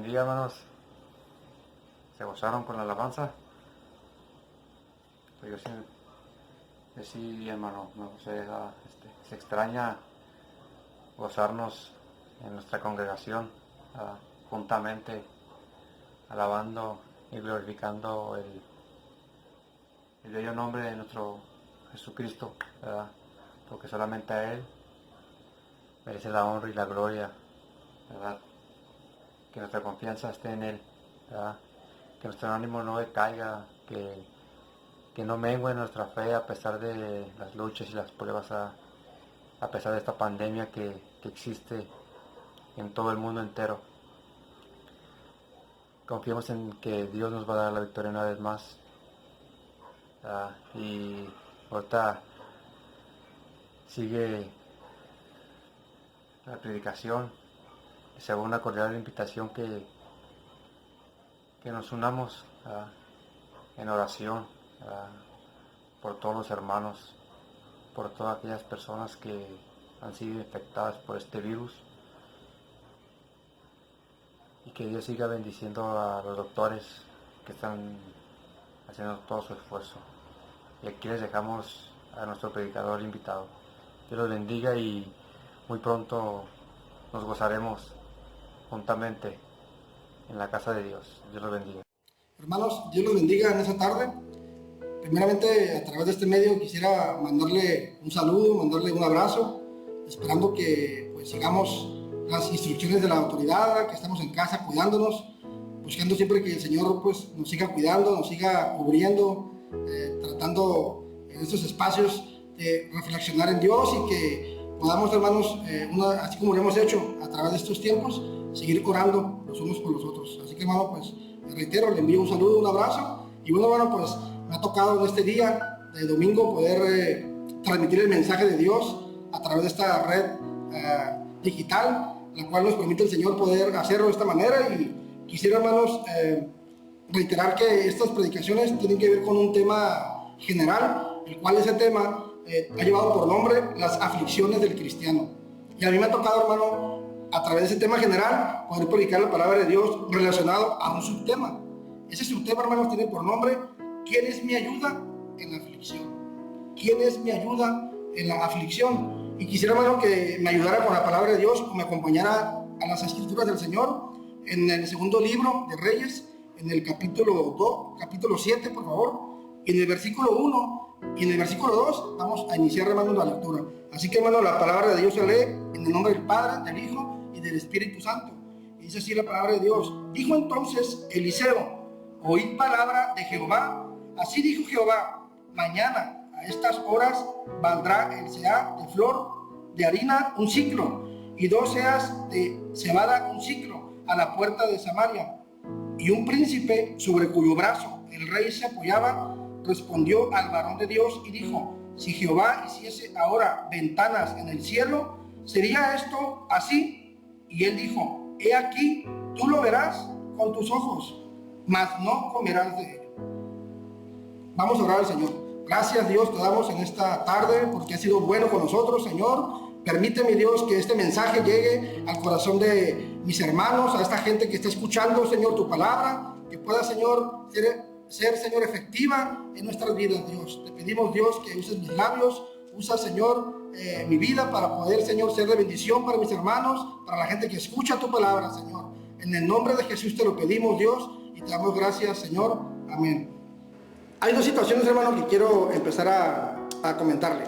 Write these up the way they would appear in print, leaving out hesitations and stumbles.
bendiga, hermanos. ¿Se gozaron con la alabanza? Pues yo sí, hermano, se extraña gozarnos en nuestra congregación, juntamente alabando y glorificando el bello nombre de nuestro Jesucristo, ¿verdad? Porque solamente a Él merece la honra y la gloria, ¿verdad? Que nuestra confianza esté en Él, ¿verdad? Que nuestro ánimo no decaiga, que no mengue nuestra fe a pesar de las luchas y las pruebas, a pesar de esta pandemia que existe en todo el mundo entero. Confiemos en que Dios nos va a dar la victoria una vez más. Y ahorita sigue la predicación. Se hace una cordial invitación que nos unamos en oración por todos los hermanos, por todas aquellas personas que han sido infectadas por este virus, y que Dios siga bendiciendo a los doctores que están haciendo todo su esfuerzo. Y aquí les dejamos a nuestro predicador invitado. Dios los bendiga y muy pronto nos gozaremos juntamente en la casa de Dios. Dios los bendiga. Hermanos, Dios los bendiga en esta tarde. Primeramente, a través de este medio quisiera mandarle un saludo, mandarle un abrazo, esperando que pues sigamos las instrucciones de la autoridad, que estamos en casa cuidándonos, buscando siempre que el Señor pues nos siga cuidando, nos siga cubriendo, tratando en estos espacios de reflexionar en Dios y que podamos, hermanos, así como lo hemos hecho a través de estos tiempos, seguir orando los unos por los otros. Así que, hermano, pues le reitero, le envío un saludo, un abrazo, y bueno, hermano, pues me ha tocado en este día de domingo poder transmitir el mensaje de Dios a través de esta red digital, la cual nos permite el Señor poder hacerlo de esta manera. Y quisiera, hermanos, reiterar que estas predicaciones tienen que ver con un tema general, el cual ese tema ha llevado por nombre las aflicciones del cristiano. Y a mí me ha tocado, hermano, a través de ese tema general, poder predicar la palabra de Dios relacionado a un subtema. Ese subtema, hermanos, tiene por nombre: ¿quién es mi ayuda en la aflicción? ¿Quién es mi ayuda en la aflicción? Y quisiera, hermano, que me ayudara con la palabra de Dios, o me acompañara a las escrituras del Señor, en el segundo libro de Reyes, en el capítulo 7, por favor, en el versículo 1 y en el versículo 2, vamos a iniciar, hermano, la lectura. Así que, hermano, la palabra de Dios se lee en el nombre del Padre, del Hijo y del Espíritu Santo. Y dice así la palabra de Dios: dijo entonces Eliseo: oíd palabra de Jehová. Así dijo Jehová: mañana a estas horas valdrá el seah de flor de harina un siclo, y 2 seas de cebada un siclo, a la puerta de Samaria. Y un príncipe sobre cuyo brazo el rey se apoyaba respondió al varón de Dios y dijo: si Jehová hiciese ahora ventanas en el cielo, ¿sería esto así? Y él dijo: he aquí, tú lo verás con tus ojos, mas no comerás de él. Vamos a orar al Señor. Gracias, Dios, te damos en esta tarde porque has sido bueno con nosotros, Señor. Permíteme, Dios, que este mensaje llegue al corazón de mis hermanos, a esta gente que está escuchando, Señor, tu palabra, que pueda, Señor, ser, Señor, efectiva en nuestras vidas, Dios. Te pedimos, Dios, que uses mis labios, usa, Señor, mi vida para poder, Señor, ser de bendición para mis hermanos, para la gente que escucha tu palabra, Señor. En el nombre de Jesús te lo pedimos, Dios, y te damos gracias, Señor. Amén. Hay 2 situaciones, hermanos, que quiero empezar a comentarle.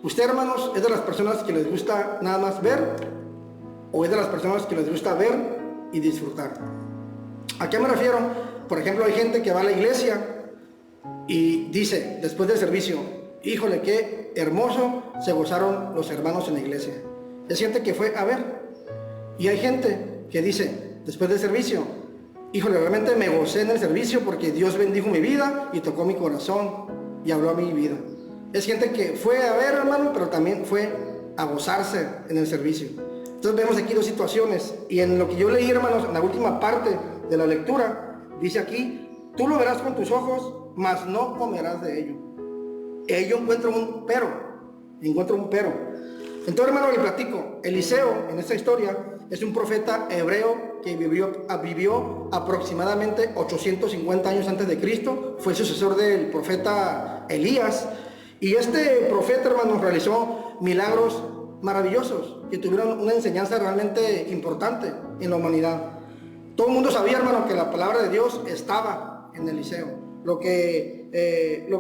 ¿Usted, hermanos, es de las personas que les gusta nada más ver, o es de las personas que les gusta ver y disfrutar? ¿A qué me refiero? Por ejemplo, hay gente que va a la iglesia y dice, después del servicio: híjole, qué hermoso se gozaron los hermanos en la iglesia. Es gente que fue a ver. Y hay gente que dice, después del servicio: híjole, realmente me gocé en el servicio porque Dios bendijo mi vida y tocó mi corazón y habló a mi vida. Es gente que fue a ver, hermano, pero también fue a gozarse en el servicio. Entonces vemos aquí 2 situaciones. Y en lo que yo leí, hermanos, en la última parte de la lectura, dice aquí: tú lo verás con tus ojos, mas no comerás de ello. Yo encuentro un pero. Entonces, hermano, le platico. Eliseo, en esta historia, es un profeta hebreo que vivió aproximadamente 850 años antes de Cristo. Fue sucesor del profeta Elías. Y este profeta, hermanos, realizó milagros maravillosos que tuvieron una enseñanza realmente importante en la humanidad. Todo el mundo sabía, hermano, que la palabra de Dios estaba en Eliseo. Lo que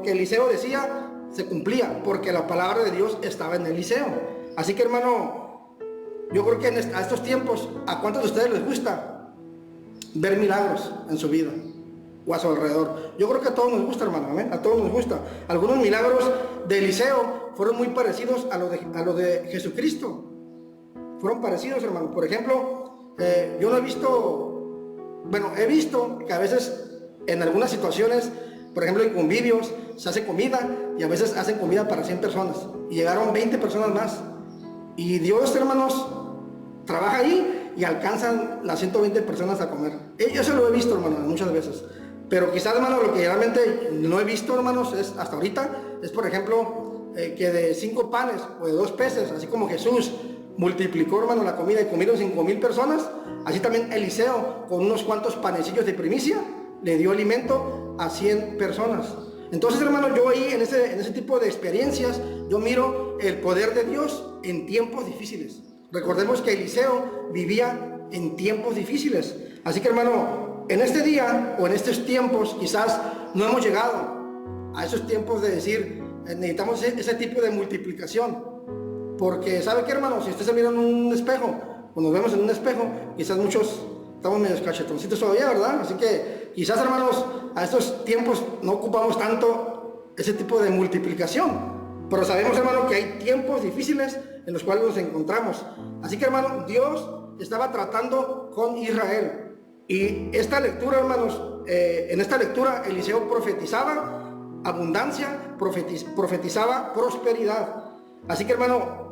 Eliseo decía se cumplía, porque la palabra de Dios estaba en Eliseo. Así que, hermano, yo creo que a estos tiempos, ¿a cuántos de ustedes les gusta ver milagros en su vida o a su alrededor? Yo creo que a todos nos gusta, hermano, ¿amén? A todos nos gusta. Algunos milagros de Eliseo fueron muy parecidos a lo de Jesucristo. Fueron parecidos, hermano. Por ejemplo, yo no he visto... Bueno, he visto que a veces en algunas situaciones, por ejemplo en convivios, se hace comida y a veces hacen comida para 100 personas y llegaron 20 personas más. Y Dios, hermanos, trabaja ahí y alcanzan las 120 personas a comer. Yo se lo he visto, hermanos, muchas veces. Pero quizás, hermanos, lo que realmente no he visto, hermanos, es hasta ahorita, es por ejemplo, que de 5 panes o de 2 peces, así como Jesús multiplicó, hermano, la comida y comieron 5,000 personas, así también Eliseo, con unos cuantos panecillos de primicia, le dio alimento a 100 personas. Entonces, hermano, yo ahí en ese tipo de experiencias, yo miro el poder de Dios en tiempos difíciles. Recordemos que Eliseo vivía en tiempos difíciles. Así que, hermano, en este día o en estos tiempos quizás no hemos llegado a esos tiempos de decir, necesitamos ese tipo de multiplicación. Porque, ¿sabe qué, hermano? Si usted se mira en un espejo, o nos vemos en un espejo, quizás muchos estamos medio cachetoncitos todavía, ¿verdad? Así que quizás, hermanos, a estos tiempos no ocupamos tanto ese tipo de multiplicación. Pero sabemos, hermano, que hay tiempos difíciles en los cuales nos encontramos. Así que, hermano, Dios estaba tratando con Israel. Y esta lectura, hermanos, en esta lectura Eliseo profetizaba abundancia, profetizaba prosperidad. Así que, hermano,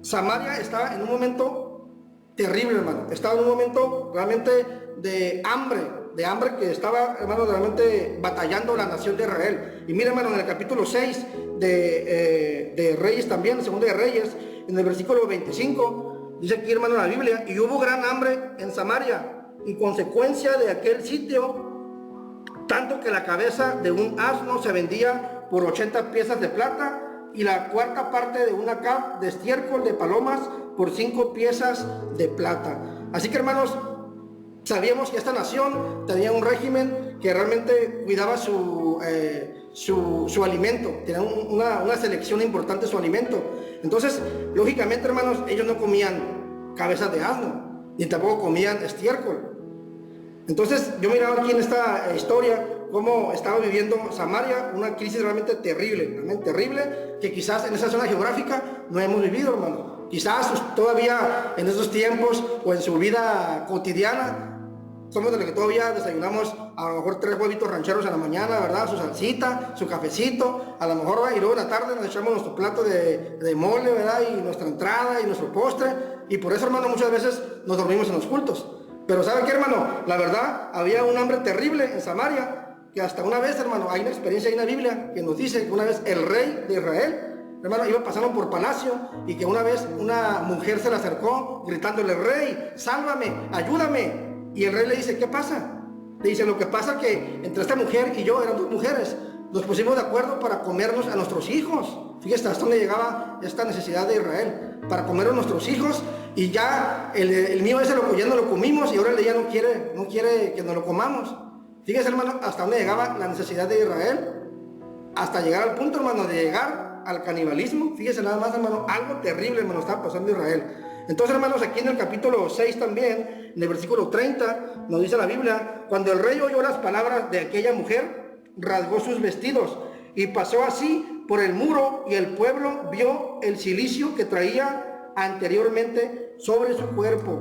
Samaria estaba en un momento terrible, hermano. Estaba en un momento realmente de hambre que estaba, hermano, realmente batallando la nación de Israel. Y mira, hermano, en el capítulo 6 de Reyes también, segundo de Reyes, en el versículo 25, dice aquí, hermano, en la Biblia, y hubo gran hambre en Samaria, y consecuencia de aquel sitio, tanto que la cabeza de un asno se vendía por 80 piezas de plata, y la cuarta parte de una cab de estiércol de palomas por 5 piezas de plata. Así que, hermanos, sabíamos que esta nación tenía un régimen que realmente cuidaba su alimento, tenía una selección importante de su alimento. Entonces, lógicamente, hermanos, ellos no comían cabezas de asno, ni tampoco comían estiércol. Entonces, yo miraba aquí en esta historia cómo estaba viviendo Samaria una crisis realmente terrible, que quizás en esa zona geográfica no hemos vivido, hermano. Quizás todavía en esos tiempos o en su vida cotidiana somos de los que todavía desayunamos a lo mejor 3 huevitos rancheros a la mañana, ¿verdad? Su salsita, su cafecito, a lo mejor, y luego en la tarde nos echamos nuestro plato de mole, ¿verdad? Y nuestra entrada y nuestro postre. Y por eso, hermano, muchas veces nos dormimos en los cultos. Pero ¿sabe qué, hermano? La verdad, había un hambre terrible en Samaria, que hasta una vez, hermano, hay una experiencia en la Biblia que nos dice que una vez el rey de Israel, hermano, iba pasando por palacio y que una vez una mujer se le acercó gritándole, rey, sálvame, ayúdame. Y el rey le dice, ¿qué pasa? Le dice, lo que pasa que entre esta mujer y yo, eran 2 mujeres, nos pusimos de acuerdo para comernos a nuestros hijos. Fíjese hasta dónde llegaba esta necesidad de Israel, para comer a nuestros hijos. Y ya el mío ese ya no lo comimos y ahora él ya no quiere que nos lo comamos. Fíjese, hermano, hasta dónde llegaba la necesidad de Israel, hasta llegar al punto, hermano, de llegar al canibalismo. Fíjese nada más, hermano, algo terrible, hermano, estaba pasando Israel. Entonces, hermanos, aquí en el capítulo 6 también, en el versículo 30, nos dice la Biblia, cuando el rey oyó las palabras de aquella mujer, rasgó sus vestidos y pasó así por el muro, y el pueblo vio el cilicio que traía anteriormente sobre su cuerpo.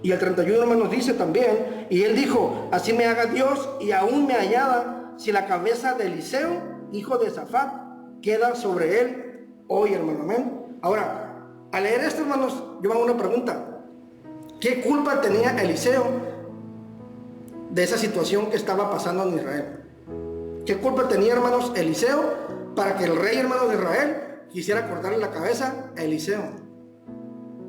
Y el 31, hermanos, dice también, y él dijo, así me haga Dios y aún me añada, si la cabeza de Eliseo, hijo de Safat, queda sobre él hoy, hermano. Amén. Ahora, al leer esto, hermanos, yo me hago una pregunta. ¿Qué culpa tenía Eliseo de esa situación que estaba pasando en Israel? ¿Qué culpa tenía, hermanos, Eliseo para que el rey, hermano, de Israel quisiera cortarle la cabeza a Eliseo?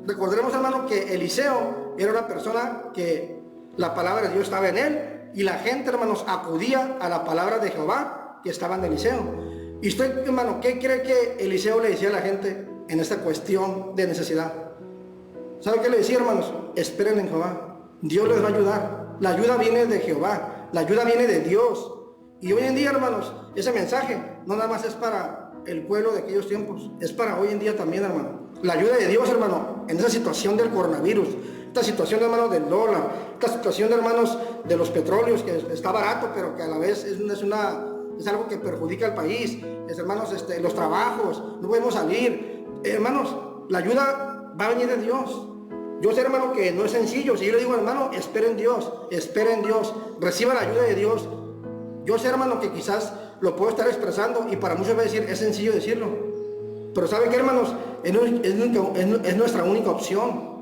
recordemos, hermano, que Eliseo era una persona que la palabra de Dios estaba en él y la gente, hermanos, acudía a la palabra de Jehová que estaba en Eliseo. Y usted, hermano, ¿qué cree que Eliseo le decía a la gente en esta cuestión de necesidad? ¿Sabe qué le decía, hermanos? Esperen en Jehová, Dios les va a ayudar. La ayuda viene de Jehová, la ayuda viene de Dios. Y hoy en día, hermanos, ese mensaje no nada más es para el pueblo de aquellos tiempos, es para hoy en día también, hermano. La ayuda de Dios, hermano, en esa situación del coronavirus, esta situación, hermanos, del dólar, esta situación, hermanos, de los petróleos, que está barato, pero que a la vez es algo que perjudica al país, hermanos, los trabajos, no podemos salir. Hermanos, la ayuda va a venir de Dios. Yo sé, hermano, que no es sencillo. Si yo le digo, hermano, esperen en Dios, reciba la ayuda de Dios. Yo sé, hermano, que quizás lo puedo estar expresando y para muchos va a decir, es sencillo decirlo. Pero ¿sabe qué, hermanos? Es nuestra única opción.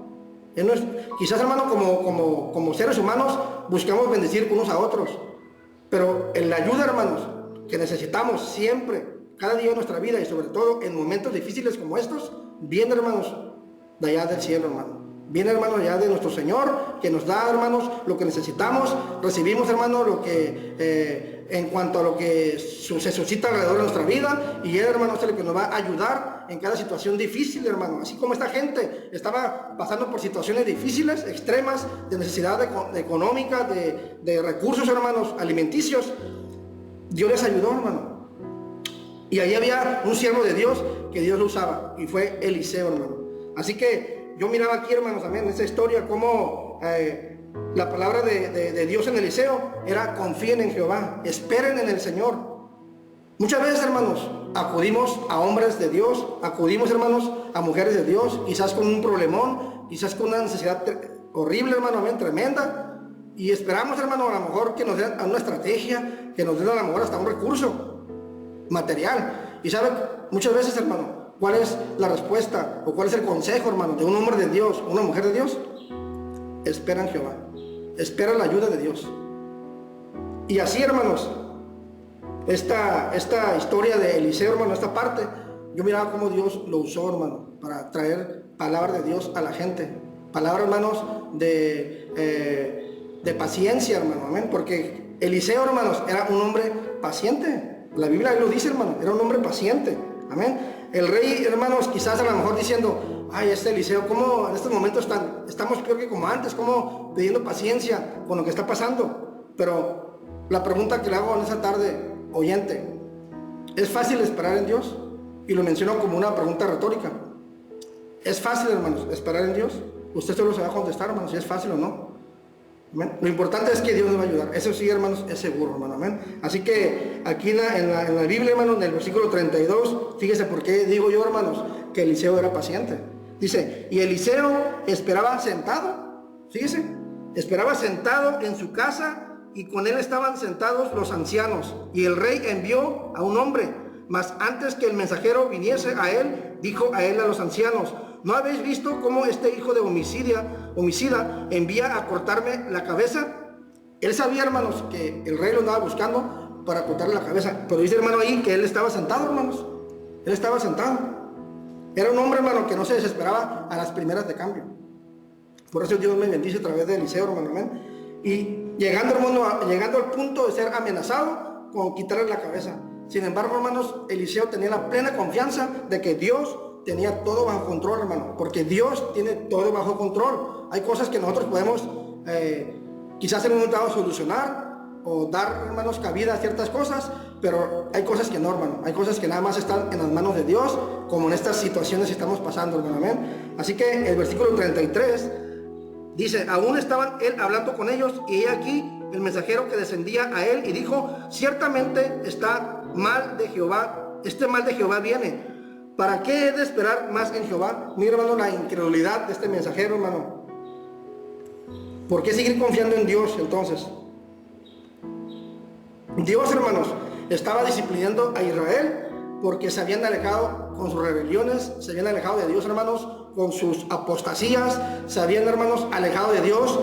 Quizás, hermano, como seres humanos buscamos bendecir unos a otros. Pero en la ayuda, hermanos, que necesitamos siempre, cada día de nuestra vida y sobre todo en momentos difíciles como estos, viene, hermanos, de allá del cielo, hermano. Viene, hermano, allá de nuestro Señor, que nos da, hermanos, lo que necesitamos. Recibimos, hermano, lo que, en cuanto a lo que se suscita alrededor de nuestra vida. Y Él, hermano, es el que nos va a ayudar en cada situación difícil, hermano. Así como esta gente estaba pasando por situaciones difíciles, extremas, de necesidad económica, de recursos, hermanos, alimenticios. Dios les ayudó, hermano. Y ahí había un siervo de Dios que Dios lo usaba. Y fue Eliseo, hermano. Así que yo miraba aquí, hermanos, también en esta historia cómo la palabra de Dios en Eliseo era: confíen en Jehová, esperen en el Señor. Muchas veces, hermanos, acudimos a hombres de Dios, acudimos, hermanos, a mujeres de Dios, quizás con un problemón, quizás con una necesidad horrible, hermano, tremenda, y esperamos, hermano, a lo mejor que nos den una estrategia, que nos den a lo mejor hasta un recurso material. Y saben, muchas veces, hermano, ¿cuál es la respuesta o cuál es el consejo, hermano, de un hombre de Dios, una mujer de Dios? Espera en Jehová, espera la ayuda de Dios. Y así, hermanos, esta historia de Eliseo, hermano, esta parte, yo miraba cómo Dios lo usó, hermano, para traer palabra de Dios a la gente. Palabra, hermanos, de paciencia, hermano, amén. Porque Eliseo, hermanos, era un hombre paciente. La Biblia lo dice, hermano, era un hombre paciente, amén. El rey, hermanos, quizás a lo mejor diciendo: ay, Eliseo, ¿cómo en estos momentos estamos peor que como antes? ¿Cómo pidiendo paciencia con lo que está pasando? Pero la pregunta que le hago en esa tarde, oyente, ¿es fácil esperar en Dios? Y lo menciono como una pregunta retórica. ¿Es fácil, hermanos, esperar en Dios? Usted solo se va a contestar, hermanos, si es fácil o no. ¿Amén? Lo importante es que Dios nos va a ayudar. Eso sí, hermanos, es seguro, hermano. Amén. Así que aquí en la Biblia, hermano, en el versículo 32, fíjese por qué digo yo, hermanos, que Eliseo era paciente. Dice: y Eliseo esperaba sentado. Fíjese, esperaba sentado en su casa, y con él estaban sentados los ancianos. Y el rey envió a un hombre, mas antes que el mensajero viniese a él, dijo a él a los ancianos: ¿no habéis visto cómo este hijo de homicida envía a cortarme la cabeza? Él sabía, hermanos, que el rey lo andaba buscando para cortarle la cabeza. Pero dice, hermano, ahí que él estaba sentado, hermanos. Él estaba sentado. Era un hombre, hermano, que no se desesperaba a las primeras de cambio. Por eso Dios me bendice a través de Eliseo, hermano. Amén. Y llegando al punto de ser amenazado con quitarle la cabeza. Sin embargo, hermanos, Eliseo tenía la plena confianza de que Dios tenía todo bajo control, hermano, porque Dios tiene todo bajo control. Hay cosas que nosotros podemos quizás en un momento dado solucionar o dar, hermanos, cabida a ciertas cosas, pero hay cosas que no, hermano. Hay cosas que nada más están en las manos de Dios, como en estas situaciones que estamos pasando, hermano. Amén. Así que el versículo 33 dice: aún estaban él hablando con ellos, y he aquí el mensajero que descendía a él y dijo: ciertamente este mal de Jehová viene. ¿Para qué he de esperar más en Jehová? Mira, hermano, la incredulidad de este mensajero, hermano. ¿Por qué seguir confiando en Dios entonces? Dios, hermanos, estaba disciplinando a Israel porque se habían alejado con sus rebeliones, se habían alejado de Dios, hermanos, con sus apostasías, se habían, hermanos, alejado de Dios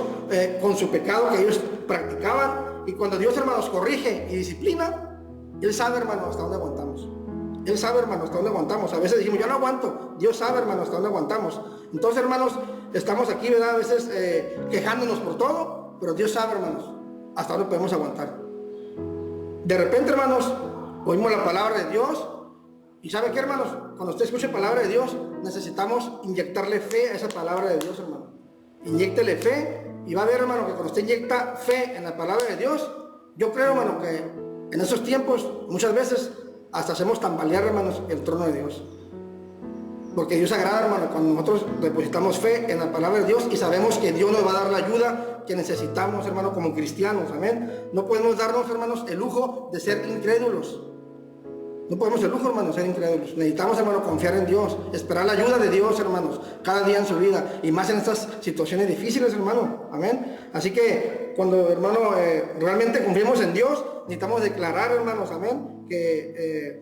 con su pecado que ellos practicaban. Y cuando Dios, hermanos, corrige y disciplina, Él sabe, hermanos, hasta dónde aguantamos. Él sabe, hermano, hasta dónde aguantamos. A veces decimos: yo no aguanto. Dios sabe, hermano, hasta dónde aguantamos. Entonces, hermanos, estamos aquí, ¿verdad? A veces quejándonos por todo, pero Dios sabe, hermanos, hasta dónde podemos aguantar. De repente, hermanos, oímos la palabra de Dios. ¿Y sabe qué, hermanos? Cuando usted escuche palabra de Dios, necesitamos inyectarle fe a esa palabra de Dios, hermano. Inyéctele fe y va a ver, hermano, que cuando usted inyecta fe en la palabra de Dios, yo creo, hermano, que en esos tiempos, muchas veces, hasta hacemos tambalear, hermanos, el trono de Dios. Porque Dios agrada, hermano, cuando nosotros depositamos fe en la palabra de Dios y sabemos que Dios nos va a dar la ayuda que necesitamos, hermano, como cristianos, amén. No podemos darnos, hermanos, el lujo de ser incrédulos. No podemos el lujo, hermanos, ser incrédulos. Necesitamos, hermano, confiar en Dios, esperar la ayuda de Dios, hermanos, cada día en su vida, y más en estas situaciones difíciles, hermano, amén. Así que cuando, hermano, realmente confiemos en Dios, necesitamos declarar, hermanos, amén, que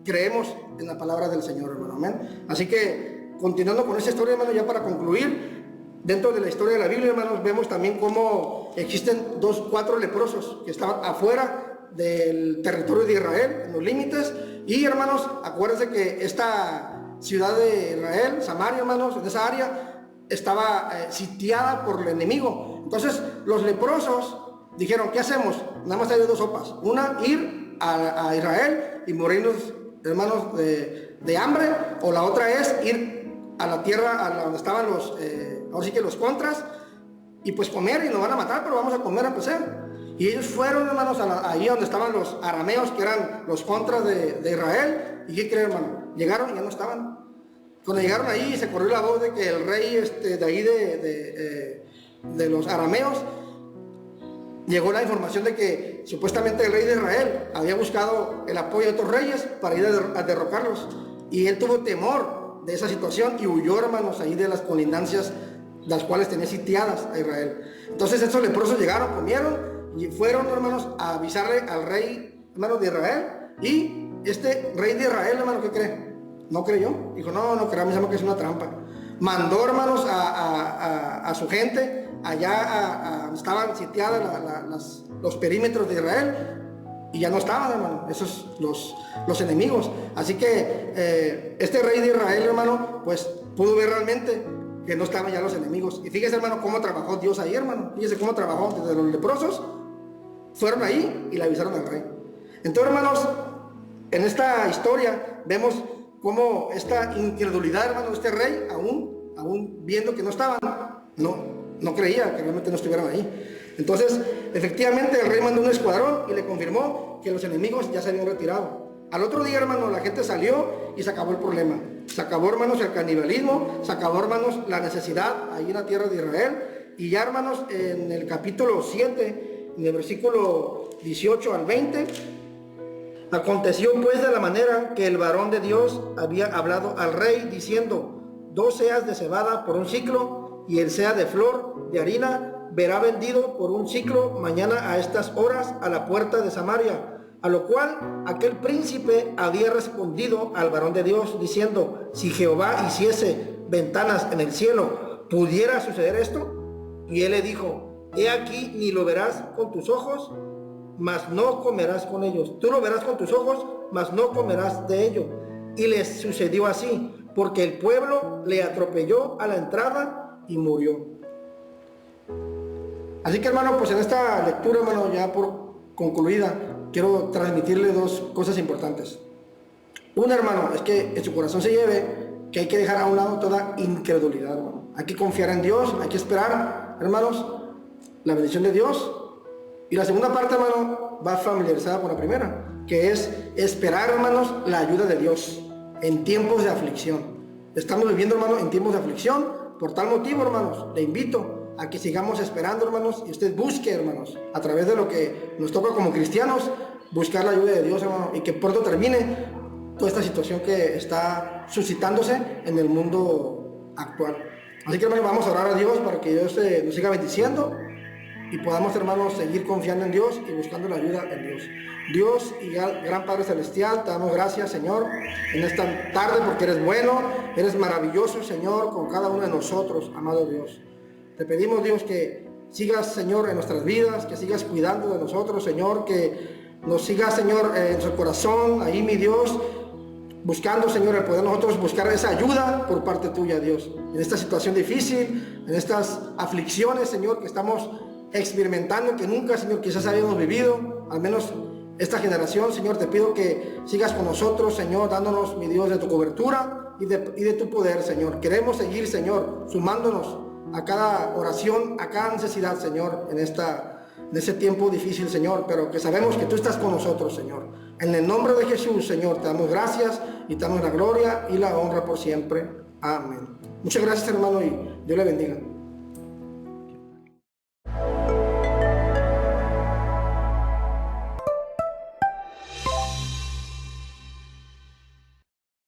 creemos en la palabra del Señor, hermano, amén. Así que, continuando con esta historia, hermano, ya para concluir, dentro de la historia de la Biblia, hermanos, vemos también cómo existen 4 leprosos que estaban afuera del territorio de Israel, en los límites. Y, hermanos, acuérdense que esta ciudad de Israel, Samaria, hermanos, en esa área estaba sitiada por el enemigo. Entonces los leprosos dijeron, ¿qué hacemos? Nada más hay 2 sopas. Una, ir a Israel y morirnos, hermanos, de hambre, o la otra es ir a la tierra a donde estaban ahora sí que los contras, y pues comer, y nos van a matar, pero vamos a comer a empezar. Y ellos fueron, hermanos, ahí donde estaban los arameos, que eran los contras de Israel. ¿Y qué creen, hermano? Llegaron y ya no estaban. Cuando llegaron ahí, se corrió la voz de que el rey de ahí de los arameos, llegó la información de que supuestamente el rey de Israel había buscado el apoyo de otros reyes para ir a derrocarlos. Y él tuvo temor de esa situación y huyó, hermanos, ahí de las colindancias, las cuales tenía sitiadas a Israel. Entonces estos leprosos llegaron, comieron, y fueron, hermanos, a avisarle al rey, hermanos, de Israel. Y este rey de Israel, hermano, ¿qué cree? No creyó. Dijo, no creo, me llama que es una trampa. Mandó, hermanos, a su gente allá, estaban sitiadas los perímetros de Israel, y ya no estaban, hermano, esos los enemigos. Así que este rey de Israel, hermano, pues pudo ver realmente que no estaban ya los enemigos. Y fíjese, hermano, cómo trabajó Dios ahí, hermano. Fíjese cómo trabajó desde los leprosos. Fueron ahí y le avisaron al rey. Entonces, hermanos, en esta historia vemos cómo esta incredulidad, hermano, de este rey, aún viendo que no estaban, no creía que realmente no estuvieran ahí. Entonces, efectivamente, el rey mandó un escuadrón y le confirmó que los enemigos ya se habían retirado. Al otro día, hermano, la gente salió y se acabó el problema. Se acabó, hermanos, el canibalismo, se acabó, hermanos, la necesidad ahí en la tierra de Israel. Y ya, hermanos, en el capítulo 7, en el versículo 18 al 20, aconteció pues de la manera que el varón de Dios había hablado al rey, diciendo, 2 seas de cebada por 1 siclo, y el sea de flor de harina verá vendido por 1 siclo mañana a estas horas a la puerta de Samaria. A lo cual aquel príncipe había respondido al varón de Dios, diciendo, si Jehová hiciese ventanas en el cielo, ¿pudiera suceder esto? Y él le dijo, he aquí, ni lo verás con tus ojos, mas no comerás con ellos. Tú lo verás con tus ojos, mas no comerás de ello. Y les sucedió así, porque el pueblo le atropelló a la entrada y murió. Así que, hermano, pues en esta lectura, hermano, ya por concluida, quiero transmitirle 2 cosas importantes. Una, hermano, es que en su corazón se lleve que hay que dejar a un lado toda incredulidad, hermano. Hay que confiar en Dios, hay que esperar, hermanos, la bendición de Dios. Y la segunda parte, hermano, va familiarizada con la primera, que es esperar, hermanos, la ayuda de Dios en tiempos de aflicción. Estamos viviendo, hermano, en tiempos de aflicción. Por tal motivo, hermanos, le invito a que sigamos esperando, hermanos, y usted busque, hermanos, a través de lo que nos toca como cristianos, buscar la ayuda de Dios, hermano, y que pronto termine toda esta situación que está suscitándose en el mundo actual. Así que, hermano, vamos a orar a Dios para que Dios nos siga bendiciendo y podamos, hermanos, seguir confiando en Dios y buscando la ayuda en Dios. Dios y gran Padre Celestial, te damos gracias, Señor, en esta tarde, porque eres bueno, eres maravilloso, Señor, con cada uno de nosotros, amado Dios. Te pedimos, Dios, que sigas, Señor, en nuestras vidas, que sigas cuidando de nosotros, Señor, que nos sigas, Señor, en su corazón, ahí, mi Dios, buscando, Señor, el poder nosotros buscar esa ayuda por parte tuya, Dios, en esta situación difícil, en estas aflicciones, Señor, que estamos experimentando, que nunca, Señor, quizás habíamos vivido, al menos esta generación. Señor, te pido que sigas con nosotros, Señor, dándonos, mi Dios, de tu cobertura y de tu poder, Señor. Queremos seguir, Señor, sumándonos a cada oración, a cada necesidad, Señor, en ese tiempo difícil, Señor, pero que sabemos que tú estás con nosotros, Señor. En el nombre de Jesús, Señor, te damos gracias y te damos la gloria y la honra por siempre. Amén. Muchas gracias, hermano, y Dios le bendiga.